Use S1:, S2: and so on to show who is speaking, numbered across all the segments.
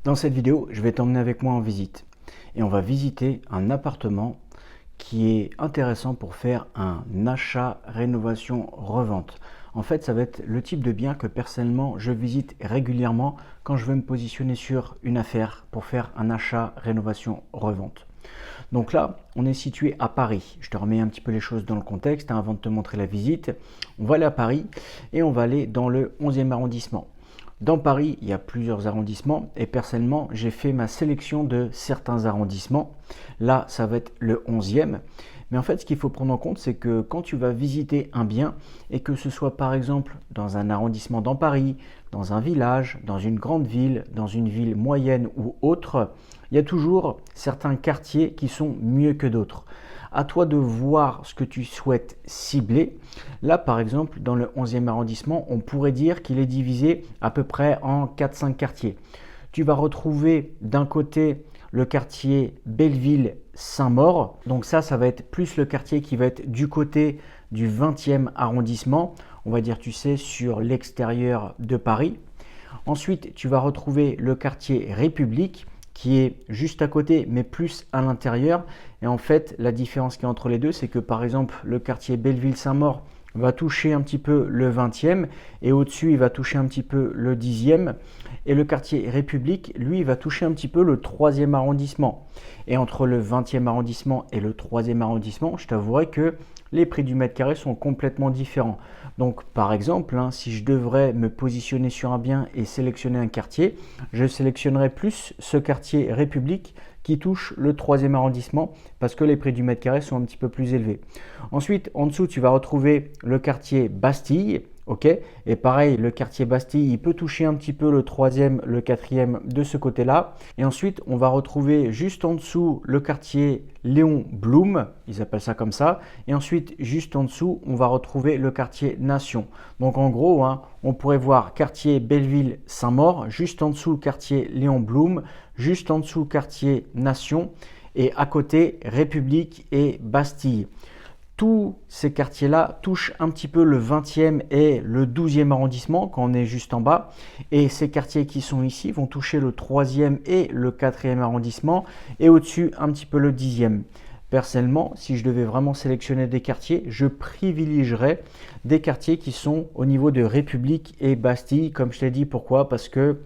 S1: Dans cette vidéo, je vais t'emmener avec moi en visite et on va visiter un appartement qui est intéressant pour faire un achat, rénovation, revente. En fait, ça va être le type de bien que personnellement je visite régulièrement quand je veux me positionner sur une affaire pour faire un achat, rénovation, revente. Donc là, on est situé à Paris. Je te remets un petit peu les choses dans le contexte avant de te montrer la visite. On va aller à Paris et on va aller dans le 11e arrondissement. Dans Paris, il y a plusieurs arrondissements et personnellement, j'ai fait ma sélection de certains arrondissements. Là, ça va être le 11e. Mais en fait, ce qu'il faut prendre en compte, c'est que quand tu vas visiter un bien et que ce soit par exemple dans un arrondissement dans Paris, dans un village, dans une grande ville, dans une ville moyenne ou autre, il y a toujours certains quartiers qui sont mieux que d'autres. À toi de voir ce que tu souhaites cibler. Là, par exemple, dans le 11e arrondissement, on pourrait dire qu'il est divisé à peu près en 4-5 quartiers. Tu vas retrouver d'un côté le quartier Belleville-Saint-Maur. Donc ça va être plus le quartier qui va être du côté du 20e arrondissement. On va dire, tu sais, sur l'extérieur de Paris. Ensuite, tu vas retrouver le quartier République qui est juste à côté mais plus à l'intérieur. Et en fait, la différence qui est entre les deux, c'est que par exemple, le quartier Belleville-Saint-Maur va toucher un petit peu le 20e et au-dessus, il va toucher un petit peu le 10e. Et le quartier République, lui, il va toucher un petit peu le 3e arrondissement. Et entre le 20e arrondissement et le 3e arrondissement, je t'avouerai que les prix du mètre carré sont complètement différents. Donc par exemple, si je devrais me positionner sur un bien et sélectionner un quartier, je sélectionnerais plus ce quartier République qui touche le 3e arrondissement parce que les prix du mètre carré sont un petit peu plus élevés. Ensuite, en dessous, tu vas retrouver le quartier Bastille. Ok, et pareil, le quartier Bastille, il peut toucher un petit peu le 3e, le 4e de ce côté-là. Et ensuite, on va retrouver juste en dessous le quartier Léon Blum, ils appellent ça comme ça. Et ensuite, juste en dessous, on va retrouver le quartier Nation. Donc en gros, on pourrait voir quartier Belleville-Saint-Maur, juste en dessous le quartier Léon Blum, juste en dessous le quartier Nation, et à côté République et Bastille. Tous ces quartiers-là touchent un petit peu le 20e et le 12e arrondissement quand on est juste en bas. Et ces quartiers qui sont ici vont toucher le 3e et le 4e arrondissement et au-dessus un petit peu le 10e. Personnellement, si je devais vraiment sélectionner des quartiers, je privilégierais des quartiers qui sont au niveau de République et Bastille. Comme je t'ai dit, pourquoi? Parce que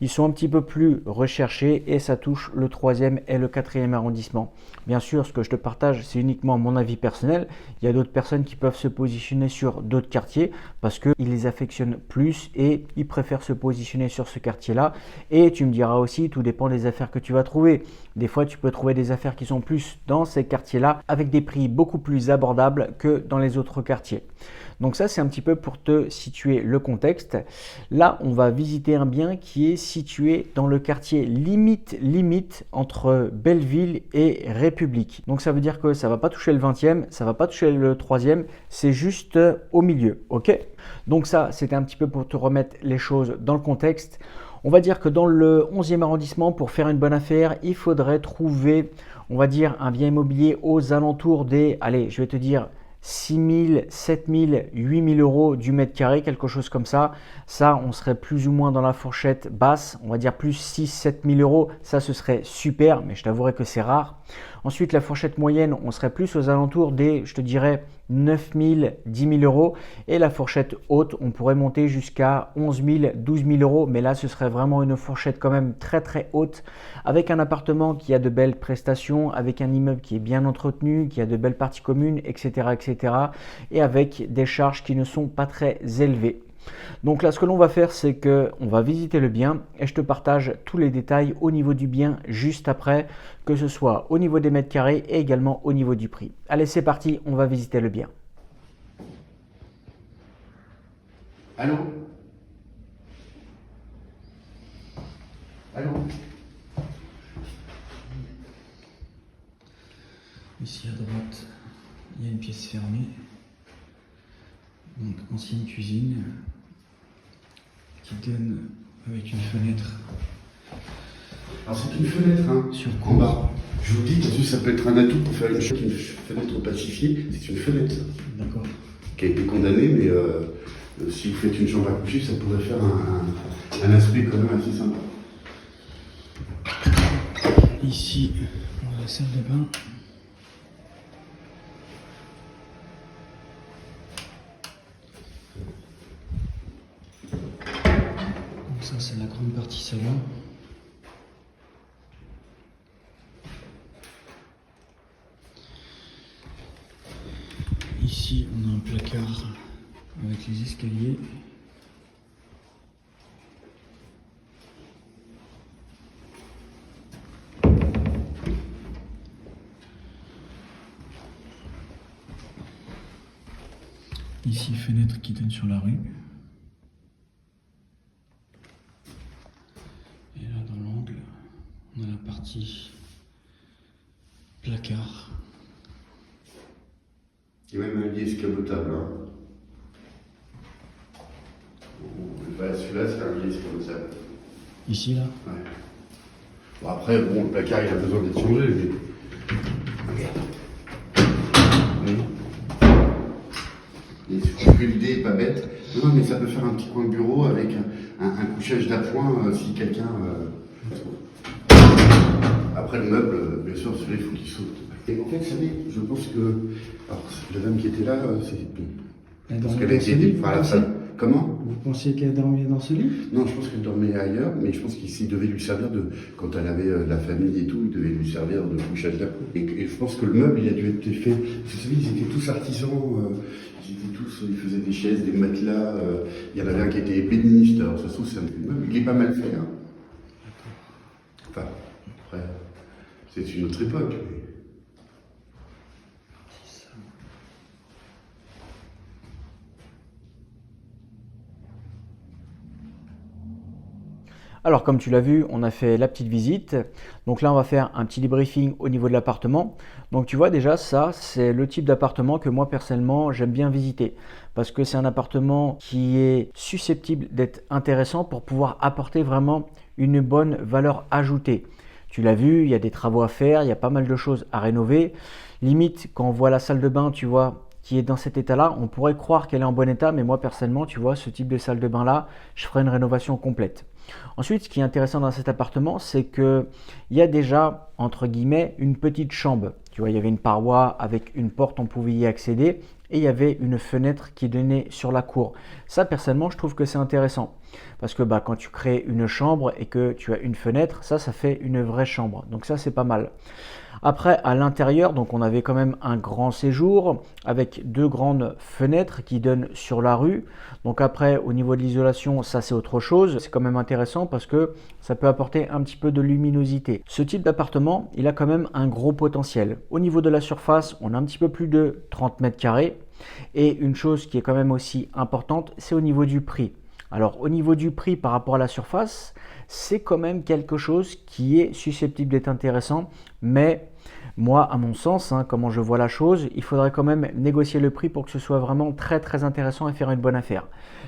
S1: ils sont un petit peu plus recherchés et ça touche le 3e et le 4e arrondissement. Bien sûr, ce que je te partage, c'est uniquement mon avis personnel. Il y a d'autres personnes qui peuvent se positionner sur d'autres quartiers parce qu'ils les affectionnent plus et ils préfèrent se positionner sur ce quartier-là. Et tu me diras aussi, tout dépend des affaires que tu vas trouver. Des fois, tu peux trouver des affaires qui sont plus dans ces quartiers-là avec des prix beaucoup plus abordables que dans les autres quartiers. Donc ça, c'est un petit peu pour te situer le contexte. Là, on va visiter un bien qui est situé dans le quartier limite entre Belleville et République. Donc ça veut dire que ça ne va pas toucher le 20e, ça ne va pas toucher le 3e, c'est juste au milieu, ok? Donc ça, c'était un petit peu pour te remettre les choses dans le contexte. On va dire que dans le 11e arrondissement, pour faire une bonne affaire, il faudrait trouver, on va dire, un bien immobilier aux alentours des, allez, je vais te dire, 6 000, 7 000, 8 000 euros du mètre carré, quelque chose comme ça. Ça, on serait plus ou moins dans la fourchette basse, on va dire plus 6 7 000 euros. Ça, ce serait super, mais je t'avouerai que c'est rare. Ensuite, la fourchette moyenne, on serait plus aux alentours des, je te dirais, 9 000, 10 000 euros. Et la fourchette haute, on pourrait monter jusqu'à 11 000, 12 000 euros. Mais là, ce serait vraiment une fourchette quand même très très haute, avec un appartement qui a de belles prestations, avec un immeuble qui est bien entretenu, qui a de belles parties communes, etc. etc. et avec des charges qui ne sont pas très élevées. Donc là, ce que l'on va faire, c'est qu'on va visiter le bien et je te partage tous les détails au niveau du bien juste après, que ce soit au niveau des mètres carrés et également au niveau du prix. Allez, c'est parti, on va visiter le bien.
S2: Allô? Allô?
S1: Ici à droite, il y a une pièce fermée, donc ancienne cuisine qui donne avec une fenêtre.
S2: Alors c'est une fenêtre,
S1: Sur
S2: en bas. Je vous dis, ça peut être un atout pour faire une fenêtre pacifiée. C'est une fenêtre,
S1: D'accord.
S2: qui a été condamnée, mais si vous faites une chambre à coucher, ça pourrait faire un aspect quand même assez sympa.
S1: Ici, on a la salle de bain. Donc ça, c'est la grande partie salon. Ici, on a un placard avec les escaliers. Ici, fenêtre qui donne sur la rue. Et là, dans l'angle, on a la partie placard.
S2: Il y a même un lit escamotable. Hein. Bah, celui-là, c'est un lit escamotable.
S1: Ici, là?
S2: Ouais. Bon, après, bon, le placard, il a besoin d'être changé, mais... Regarde. Et je trouve que l'idée n'est pas bête. Non, mais ça peut faire un petit coin de bureau avec un couchage d'appoint si quelqu'un... Après, le meuble, bien sûr, celui-là, il faut qu'il saute. Et en fait, vous savez, je pense que... Alors, la dame qui était là, c'est...
S1: Elle
S2: Parce
S1: dormait
S2: qu'elle a
S1: dans ce
S2: été...
S1: lit,
S2: Enfin, la salle... Comment?
S1: Vous pensiez qu'elle dormait dans ce lit?
S2: Non, je pense qu'elle dormait ailleurs, mais je pense qu'il devait lui servir de... Quand elle avait la famille et tout, il devait lui servir de couchage d'appoint. Et je pense que le meuble, il a dû être fait... Vous savez, ils étaient tous artisans... Ils faisaient des chaises, des matelas, il y en avait un qui était ébéniste, alors ça se trouve, c'est un meuble, il est pas mal fait. Hein. Enfin, après, c'est une autre époque. Mais...
S1: Alors comme tu l'as vu, on a fait la petite visite. Donc là, on va faire un petit débriefing au niveau de l'appartement. Donc tu vois déjà, ça, c'est le type d'appartement que moi personnellement, j'aime bien visiter. Parce que c'est un appartement qui est susceptible d'être intéressant pour pouvoir apporter vraiment une bonne valeur ajoutée. Tu l'as vu, il y a des travaux à faire, il y a pas mal de choses à rénover. Limite, quand on voit la salle de bain, tu vois, qui est dans cet état-là, on pourrait croire qu'elle est en bon état. Mais moi personnellement, tu vois, ce type de salle de bain-là, je ferai une rénovation complète. Ensuite, ce qui est intéressant dans cet appartement, c'est qu'il y a déjà, entre guillemets, une petite chambre. Tu vois, il y avait une paroi avec une porte, on pouvait y accéder et il y avait une fenêtre qui donnait sur la cour. Ça, personnellement, je trouve que c'est intéressant parce que quand tu crées une chambre et que tu as une fenêtre, ça fait une vraie chambre. Donc ça, c'est pas mal. Après, à l'intérieur, donc on avait quand même un grand séjour avec deux grandes fenêtres qui donnent sur la rue. Donc après, au niveau de l'isolation, ça c'est autre chose. C'est quand même intéressant parce que ça peut apporter un petit peu de luminosité. Ce type d'appartement, il a quand même un gros potentiel. Au niveau de la surface, on a un petit peu plus de 30 mètres carrés. Et une chose qui est quand même aussi importante, c'est au niveau du prix. Alors au niveau du prix par rapport à la surface, c'est quand même quelque chose qui est susceptible d'être intéressant, mais moi, à mon sens, comment je vois la chose, il faudrait quand même négocier le prix pour que ce soit vraiment très très intéressant et faire une bonne affaire.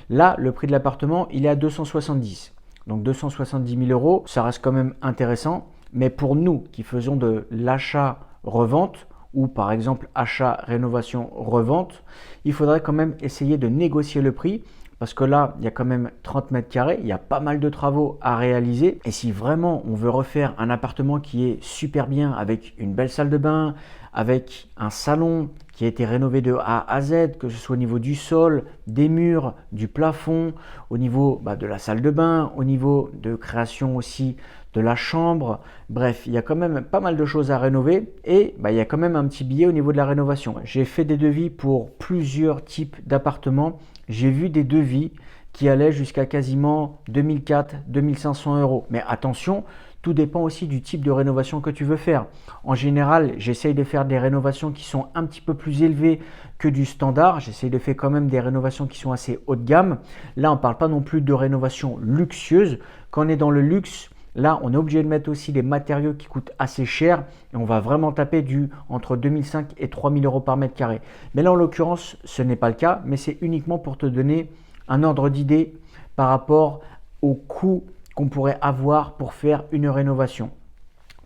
S1: Là, le prix de l'appartement, il est à 270. Donc 270 000 euros, ça reste quand même intéressant, mais pour nous qui faisons de l'achat-revente, ou par exemple achat, rénovation, revente, il faudrait quand même essayer de négocier le prix. Parce que là, il y a quand même 30 mètres carrés, il y a pas mal de travaux à réaliser. Et si vraiment on veut refaire un appartement qui est super bien, avec une belle salle de bain, avec un salon qui a été rénové de A à Z, que ce soit au niveau du sol, des murs, du plafond, au niveau de la salle de bain, au niveau de création aussi de la chambre. Bref, il y a quand même pas mal de choses à rénover et il y a quand même un petit billet au niveau de la rénovation. J'ai fait des devis pour plusieurs types d'appartements. J'ai vu des devis qui allaient jusqu'à quasiment 2004-2500 euros. Mais attention, tout dépend aussi du type de rénovation que tu veux faire. En général, j'essaye de faire des rénovations qui sont un petit peu plus élevées que du standard. J'essaye de faire quand même des rénovations qui sont assez haut de gamme. Là, on ne parle pas non plus de rénovation luxueuse. Quand on est dans le luxe, là, on est obligé de mettre aussi des matériaux qui coûtent assez cher et on va vraiment taper entre 2005 et 3000 euros par mètre carré. Mais là, en l'occurrence, ce n'est pas le cas, mais c'est uniquement pour te donner un ordre d'idée par rapport au coût qu'on pourrait avoir pour faire une rénovation.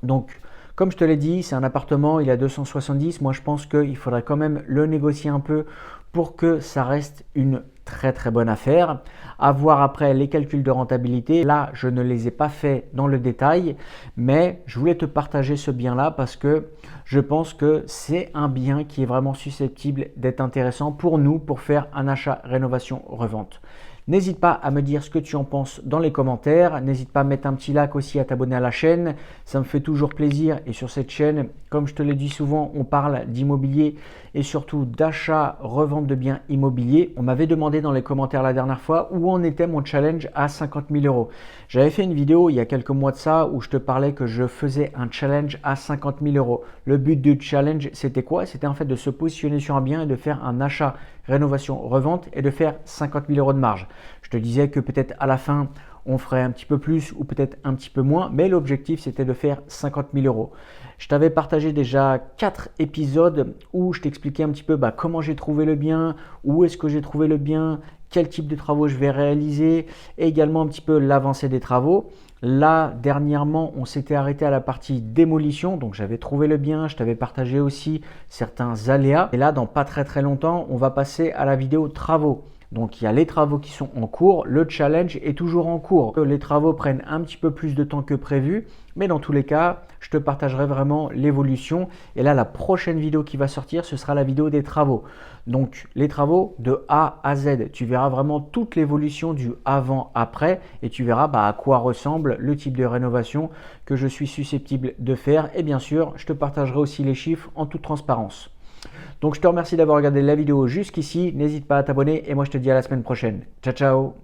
S1: Donc, comme je te l'ai dit, c'est un appartement, il a 270. Moi, je pense qu'il faudrait quand même le négocier un peu pour que ça reste une très très bonne affaire. À voir après les calculs de rentabilité. Là, je ne les ai pas faits dans le détail, mais je voulais te partager ce bien-là parce que je pense que c'est un bien qui est vraiment susceptible d'être intéressant pour nous pour faire un achat, rénovation, revente. N'hésite pas à me dire ce que tu en penses dans les commentaires. N'hésite pas à mettre un petit like aussi, à t'abonner à la chaîne. Ça me fait toujours plaisir. Et sur cette chaîne, comme je te l'ai dit souvent, on parle d'immobilier et surtout d'achat, revente de biens immobiliers. On m'avait demandé dans les commentaires la dernière fois où en était mon challenge à 50 000 euros. J'avais fait une vidéo il y a quelques mois de ça où je te parlais que je faisais un challenge à 50 000 euros. Le but du challenge, c'était quoi? C'était en fait de se positionner sur un bien et de faire un achat, rénovation, revente et de faire 50 000 euros de marge. Je te disais que peut-être à la fin, on ferait un petit peu plus ou peut-être un petit peu moins, mais l'objectif, c'était de faire 50 000 euros. Je t'avais partagé déjà 4 épisodes où je t'expliquais un petit peu comment j'ai trouvé le bien, où est-ce que j'ai trouvé le bien, quel type de travaux je vais réaliser, et également un petit peu l'avancée des travaux. Là, dernièrement, on s'était arrêté à la partie démolition, donc j'avais trouvé le bien, je t'avais partagé aussi certains aléas. Et là, dans pas très très longtemps, on va passer à la vidéo travaux. Donc il y a les travaux qui sont en cours, le challenge est toujours en cours. Les travaux prennent un petit peu plus de temps que prévu, mais dans tous les cas, je te partagerai vraiment l'évolution. Et là, la prochaine vidéo qui va sortir, ce sera la vidéo des travaux. Donc les travaux de A à Z, tu verras vraiment toute l'évolution du avant-après et tu verras à quoi ressemble le type de rénovation que je suis susceptible de faire. Et bien sûr, je te partagerai aussi les chiffres en toute transparence. Donc je te remercie d'avoir regardé la vidéo jusqu'ici, n'hésite pas à t'abonner et moi je te dis à la semaine prochaine. Ciao ciao!